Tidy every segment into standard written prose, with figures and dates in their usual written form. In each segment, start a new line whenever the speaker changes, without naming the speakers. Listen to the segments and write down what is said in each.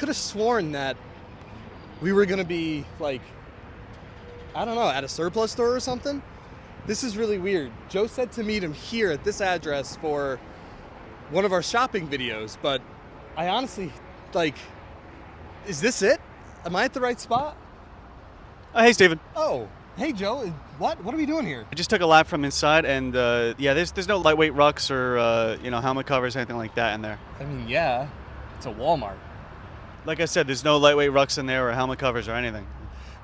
Could have sworn that we were gonna be like, I don't know, at a surplus store or something. This is really weird. Joe said to meet him here at this address for one of our shopping videos, but I honestly, like, is this it? Am I at the right spot?
Hey, Stephen.
Oh, hey Joe, what are we doing here?
I just took a lap from inside, and yeah, there's no lightweight rucks or helmet covers, anything like that in there.
I mean, yeah, it's a Walmart.
Like I said, there's no lightweight rucks in there or helmet covers or anything.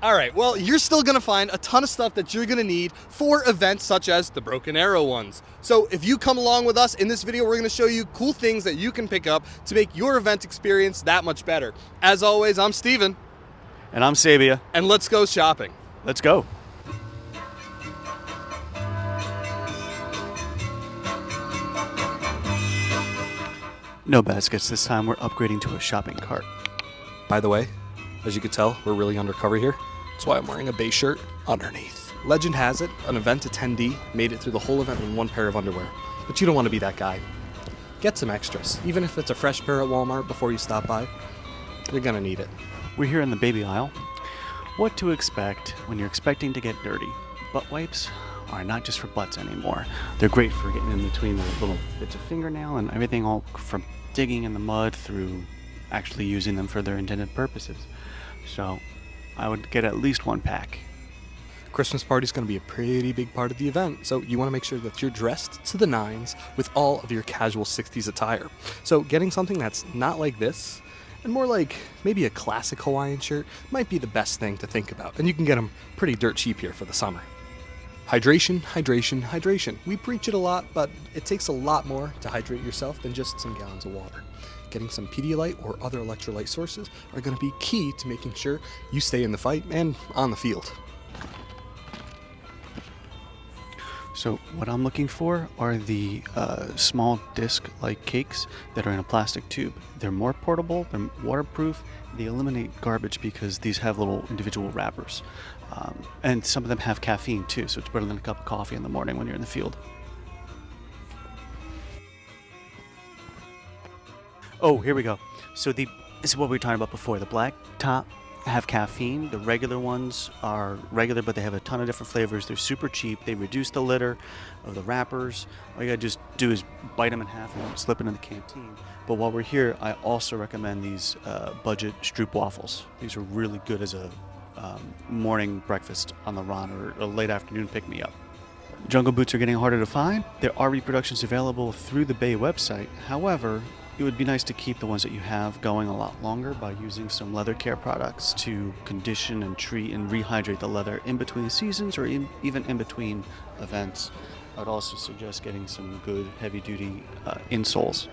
All right, well, you're still going to find a ton of stuff that you're going to need for events such as the Broken Arrow ones. So if you come along with us in this video, we're going to show you cool things that you can pick up to make your event experience that much better. As always, I'm Stephen.
And I'm Sabia.
And let's go shopping.
Let's go. No baskets this time. We're upgrading to a shopping cart.
By the way, as you can tell, we're really undercover here. That's why I'm wearing a base shirt underneath. Legend has it, an event attendee made it through the whole event in one pair of underwear. But you don't want to be that guy. Get some extras, even if it's a fresh pair at Walmart before you stop by. You're gonna need it.
We're here in the baby aisle. What to expect when you're expecting to get dirty. Butt wipes are not just for butts anymore. They're great for getting in between the little bits of fingernail and everything, all from digging in the mud through actually using them for their intended purposes. So I would get at least one pack.
Christmas party is going to be a pretty big part of the event, so you want to make sure that you're dressed to the nines with all of your casual 60s attire. So getting something that's not like this and more like maybe a classic Hawaiian shirt might be the best thing to think about, and you can get them pretty dirt cheap here for the summer. Hydration, hydration, hydration. We preach it a lot, but it takes a lot more to hydrate yourself than just some gallons of water. Getting some Pedialyte or other electrolyte sources are going to be key to making sure you stay in the fight and on the field.
So what I'm looking for are the small disc-like cakes that are in a plastic tube. They're more portable, they're waterproof, they eliminate garbage because these have little individual wrappers. And some of them have caffeine too, so it's better than a cup of coffee in the morning when you're in the field. Oh, here we go. So this is what we were talking about before. The black top have caffeine. The regular ones are regular, but they have a ton of different flavors. They're super cheap. They reduce the litter of the wrappers. All you gotta just do is bite them in half and slip it in the canteen. But while we're here, I also recommend these budget Stroop waffles. These are really good as a morning breakfast on the run or a late afternoon pick-me-up. Jungle boots are getting harder to find. There are reproductions available through the BAE website. However, it would be nice to keep the ones that you have going a lot longer by using some leather care products to condition and treat and rehydrate the leather in between seasons or even in between events. I'd also suggest getting some good heavy-duty insoles,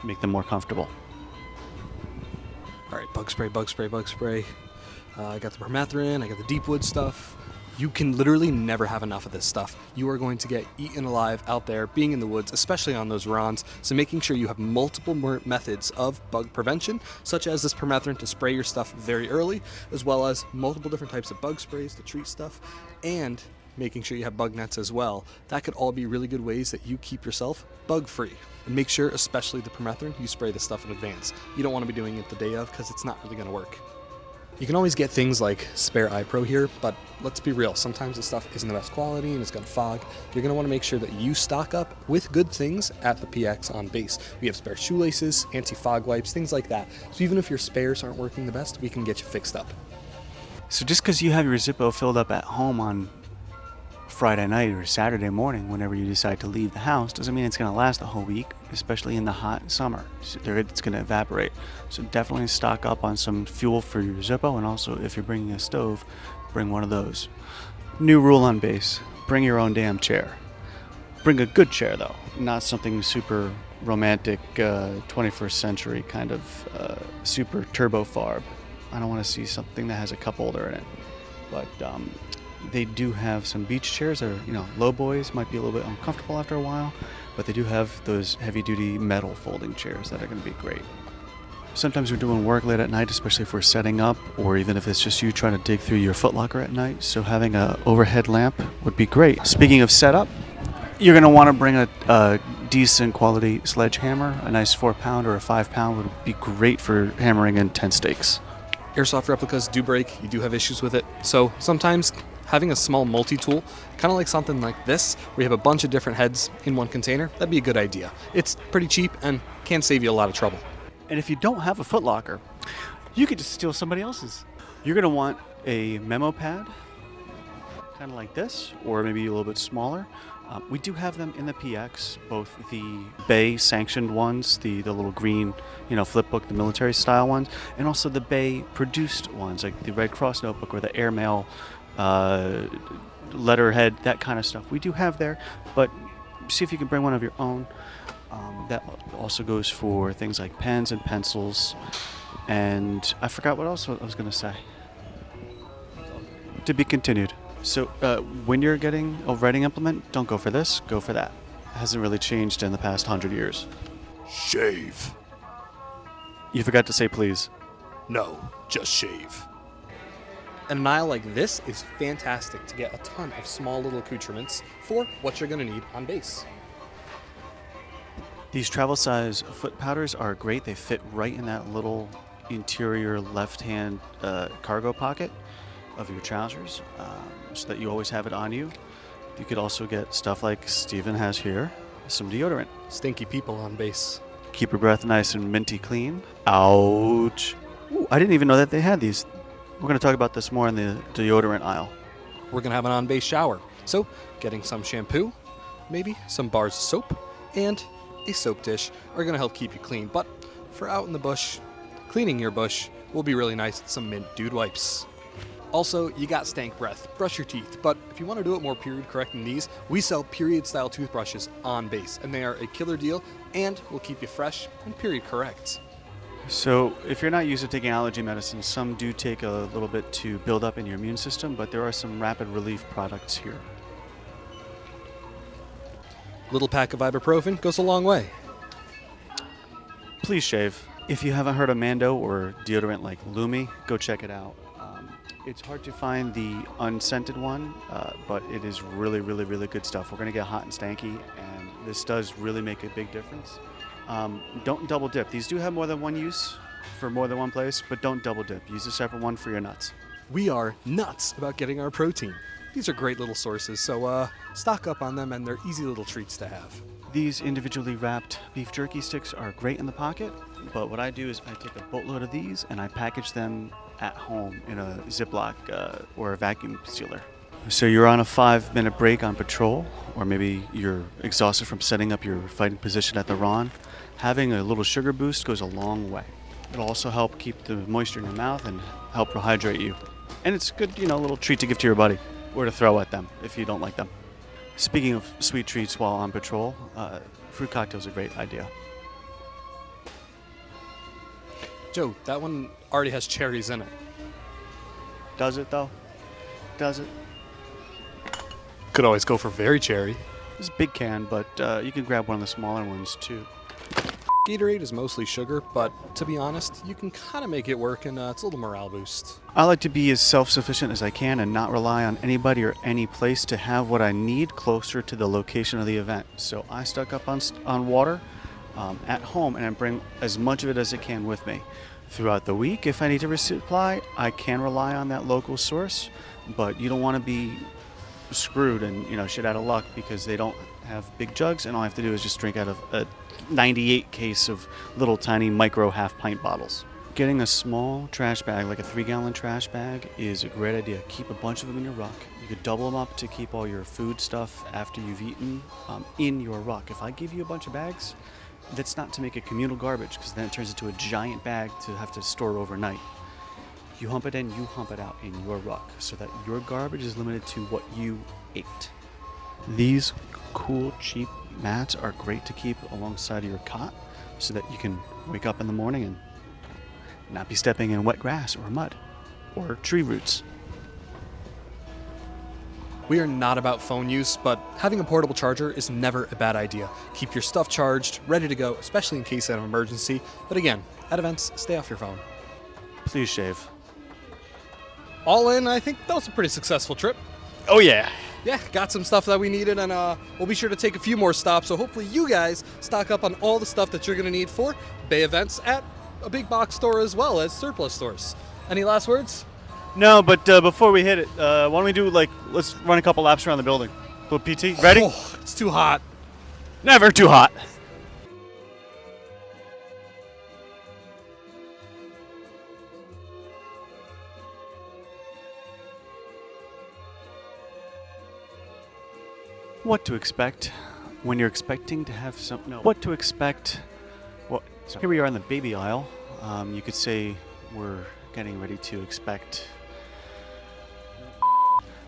make them more comfortable.
All right, bug spray, bug spray, bug spray. I got the permethrin, I got the deep wood stuff. You can literally never have enough of this stuff. You are going to get eaten alive out there, being in the woods, especially on those runs. So making sure you have multiple methods of bug prevention, such as this permethrin to spray your stuff very early, as well as multiple different types of bug sprays to treat stuff, and making sure you have bug nets as well. That could all be really good ways that you keep yourself bug-free. And make sure, especially the permethrin, you spray this stuff in advance. You don't want to be doing it the day of because it's not really going to work. You can always get things like Spare Eye Pro here, but let's be real, sometimes the stuff isn't the best quality and it's going to fog. You're going to want to make sure that you stock up with good things at the PX on base. We have spare shoelaces, anti-fog wipes, things like that. So even if your spares aren't working the best, we can get you fixed up.
So just because you have your Zippo filled up at home on Friday night or Saturday morning, whenever you decide to leave the house, doesn't mean it's going to last the whole week, especially in the hot summer. It's going to evaporate. So definitely stock up on some fuel for your Zippo, and also if you're bringing a stove, bring one of those. New rule on base, bring your own damn chair. Bring a good chair though, not something super romantic, 21st century kind of super turbo farb. I don't want to see something that has a cup holder in it. But they do have some beach chairs that are, low boys, might be a little bit uncomfortable after a while, but they do have those heavy-duty metal folding chairs that are going to be great. Sometimes we're doing work late at night, especially if we're setting up, or even if it's just you trying to dig through your footlocker at night, so having an overhead lamp would be great. Speaking of setup, you're going to want to bring a decent quality sledgehammer, a nice 4-pound or a 5-pound would be great for hammering in 10 stakes.
Airsoft replicas do break. You do have issues with it. So sometimes having a small multi-tool, kind of like something like this, where you have a bunch of different heads in one container, that'd be a good idea. It's pretty cheap and can save you a lot of trouble.
And if you don't have a footlocker, you could just steal somebody else's. You're going to want a memo pad, kind of like this, or maybe a little bit smaller. We do have them in the PX, both the BAE sanctioned ones, the little green, flip book, the military style ones, and also the BAE produced ones, like the Red Cross notebook or the airmail letterhead, that kind of stuff. We do have there, but see if you can bring one of your own. That also goes for things like pens and pencils, and I forgot what else I was going to say. To be continued. So when you're getting a writing implement, don't go for this, go for that. It hasn't really changed in the past 100 years.
Shave.
You forgot to say please.
No, just shave. And an aisle like this is fantastic to get a ton of small little accoutrements for what you're going to need on base.
These travel size foot powders are great. They fit right in that little interior left-hand cargo pocket of your trousers, so that you always have it on you. You could also get stuff like Stephen has here, some deodorant.
Stinky people on base.
Keep your breath nice and minty clean. Ouch. Ooh, I didn't even know that they had these. We're going to talk about this more in the deodorant aisle.
We're going to have an on-base shower. So getting some shampoo, maybe some bars of soap, and a soap dish are going to help keep you clean. But for out in the bush, cleaning your bush will be really nice with some mint dude wipes. Also, you got stank breath. Brush your teeth. But if you want to do it more period correct than these, we sell period style toothbrushes on base, and they are a killer deal and will keep you fresh and period correct.
So if you're not used to taking allergy medicine, some do take a little bit to build up in your immune system, but there are some rapid relief products here.
Little pack of ibuprofen goes a long way.
Please shave. If you haven't heard of Mando or deodorant like Lumi, go check it out. It's hard to find the unscented one, but it is really, really, really good stuff. We're going to get hot and stanky, and this does really make a big difference. Don't double dip. These do have more than one use for more than one place, but don't double dip. Use a separate one for your nuts.
We are nuts about getting our protein. These are great little sources, so stock up on them, and they're easy little treats to have.
These individually wrapped beef jerky sticks are great in the pocket, but what I do is I take a boatload of these and I package them at home in a Ziploc or a vacuum sealer. So you're on a 5-minute break on patrol, or maybe you're exhausted from setting up your fighting position at the RON. Having a little sugar boost goes a long way. It'll also help keep the moisture in your mouth and help rehydrate you. And it's a good, little treat to give to your buddy, or to throw at them if you don't like them. Speaking of sweet treats while on patrol, fruit cocktail's a great idea.
Joe, that one already has cherries in it.
Does it though? Does it?
Could always go for very cherry.
It's a big can, but you can grab one of the smaller ones too.
Gatorade is mostly sugar, but to be honest, you can kind of make it work, and it's a little morale boost.
I like to be as self-sufficient as I can and not rely on anybody or any place to have what I need closer to the location of the event. So I stock up on water at home, and I bring as much of it as I can with me. Throughout the week, if I need to resupply, I can rely on that local source, but you don't want to be screwed and shit out of luck because they don't have big jugs, and all I have to do is just drink out of a 98 case of little tiny micro half pint bottles. Getting a small trash bag, like a 3-gallon trash bag, is a great idea. Keep a bunch of them in your ruck. You could double them up to keep all your food stuff after you've eaten in your ruck. If I give you a bunch of bags, that's not to make it communal garbage, because then it turns into a giant bag to have to store overnight. You hump it in, you hump it out in your ruck, so that your garbage is limited to what you ate. These cool, cheap mats are great to keep alongside of your cot, so that you can wake up in the morning and not be stepping in wet grass or mud or tree roots.
We are not about phone use, but having a portable charger is never a bad idea. Keep your stuff charged, ready to go, especially in case of an emergency. But again, at events, stay off your phone.
Please shave.
All in, I think that was a pretty successful trip.
Oh yeah.
yeah, got some stuff that we needed, and we'll be sure to take a few more stops. So hopefully you guys stock up on all the stuff that you're going to need for Bay events at a big box store as well as surplus stores. Any last words?
No, but before we hit it, why don't we do let's run a couple laps around the building. Little PT, ready?
Oh, it's too hot.
Never too hot. What to expect when you're expecting to have some? No. What to expect? Well, so here we are in the baby aisle. You could say we're getting ready to expect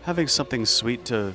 having something sweet to